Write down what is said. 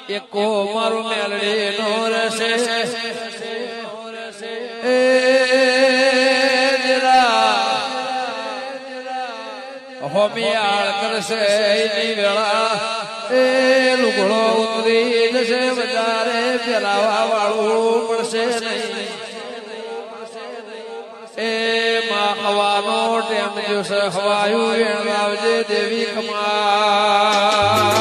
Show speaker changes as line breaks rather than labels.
એકો મારું મેલડી નો રહેશે એ હોમિયાળ કરશે એની વેળા એ લુગડો ઉતરી જશે બજારે ફેરાવા વાળું મળશે નહીં એ માં હવાનો ટેમ જોશે હવાયું વેણ લાવજે દેવી કમા